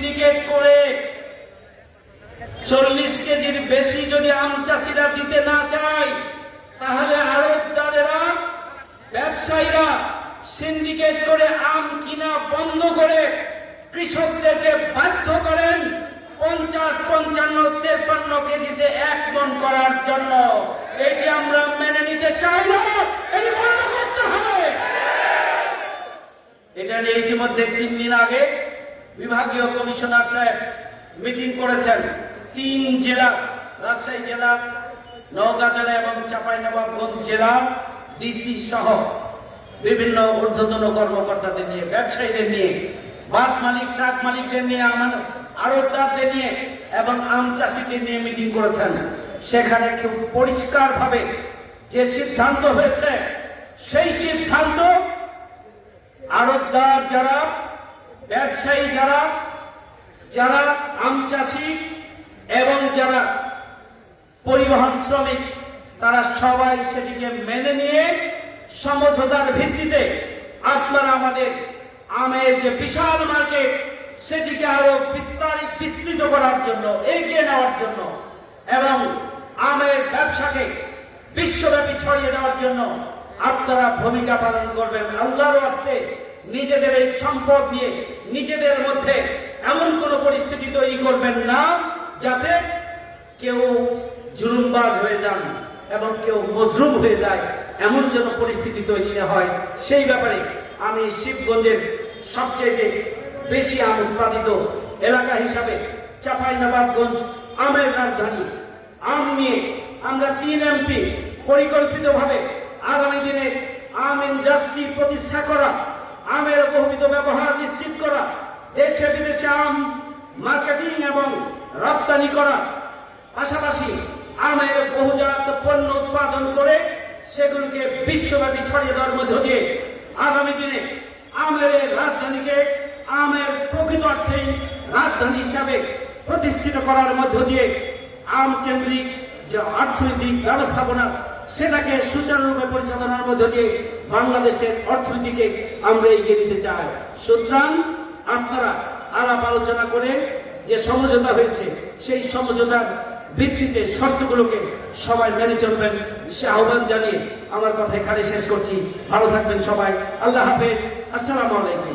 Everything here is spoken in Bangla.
সিন্ডিকেট করে 40 কেজির বেশি যদি আম চাষিরা দিতে না চায়, তাহলে আড়তদারেরা, ব্যবসায়ীরা সিন্ডিকেট করে আম কিনা বন্ধ করে কৃষকদেরকে বাধ্য করেন 50, 55, 53 কেজিতে 1 মণ করার জন্য। এটি আমরা মেনে নিতে চাই না, এটি বন্ধ করতে হবে। এটা নিয়ে ইতিমধ্যে 3 দিন আগে বিভাগীয় কমিশনার সাহেব মিটিং করেছেন। 3 জেলা, রাজশাহী জেলা, নওগাঁ জেলা এবং চাঁপাইনবাবগঞ্জ জেলার ডিসি সহ বিভিন্ন ঊর্ধ্বতন কর্মকর্তাদের নিয়ে, ব্যবসায়ীদের নিয়ে, বাস মালিক, ট্রাক মালিকদের নিয়ে, আড়তদারদের নিয়ে এবং আম চাষিদের নিয়ে মিটিং করেছেন। সেখানে খুব পরিষ্কারভাবে যে সিদ্ধান্ত হয়েছে, সেই সিদ্ধান্ত আড়তদার যারা, ব্যবসায়ী যারা, যারা আম চাষি এবং যারা পরিবহন শ্রমিক, তারা সবাই সেটিকে মেনে নিয়ে সমঝোতার ভিত্তিতে আপনারা আমাদের আমের যে বিশাল মার্কেট, সেটিকে আরো বিস্তৃত করার জন্য, এগিয়ে নেওয়ার জন্য এবং আমের ব্যবসাকে বিশ্বব্যাপী ছড়িয়ে দেওয়ার জন্য আপনারা ভূমিকা পালন করবেন। আল্লাহর ওয়াস্তে নিজেদের এই সম্পদ নিয়ে নিজেদের মধ্যে এমন কোন পরিস্থিতি তৈরি করবেন না যাতে কেউ জুলুমবাজ হয়ে যান এবং কেউ মজলুম হয়ে যায়, এমন যেন পরিস্থিতি তৈরি না হয়। সেই ব্যাপারে আমি শিবগঞ্জের সবচেয়ে বেশি আম উৎপাদিত এলাকা হিসাবে চাঁপাইনবাবগঞ্জ আমের রাজধানী, আম নিয়ে আমরা 3 এমপি পরিকল্পিতভাবে আগামী দিনে আম ইন্ডাস্ট্রি প্রতিষ্ঠা করা, আমের বহুবিধ ব্যবহার নিশ্চিত করা, দেশে বিদেশে আম মার্কেটিং এবং রপ্তানি করা, পাশাপাশি আমের বহুজাত পণ্য উৎপাদন করে সেগুলোকে বিশ্বব্যাপী ছড়িয়ে দেওয়ার মধ্য দিয়ে আগামী দিনে আমের রাজধানীকে আমের প্রকৃত অর্থেই রাজধানী হিসাবে প্রতিষ্ঠিত করার মধ্য দিয়ে আম কেন্দ্রিক যে অর্থনৈতিক ব্যবস্থাপনা, সেটাকে সুচারুরূপে পরিচালনার মধ্য দিয়ে বাংলাদেশের অর্থনীতিকে আমরা এগিয়ে নিতে চাই। সুতরাং আপনারা আলাপ আলোচনা করে যে সমঝোতা হয়েছে, সেই সমঝোতার ভিত্তিতে শর্তগুলোকে সবাই মেনে চলবেন, সে আহ্বান জানিয়ে আমার কথা এখানে শেষ করছি। ভালো থাকবেন সবাই। আল্লাহ হাফেজ। আসসালামু আলাইকুম।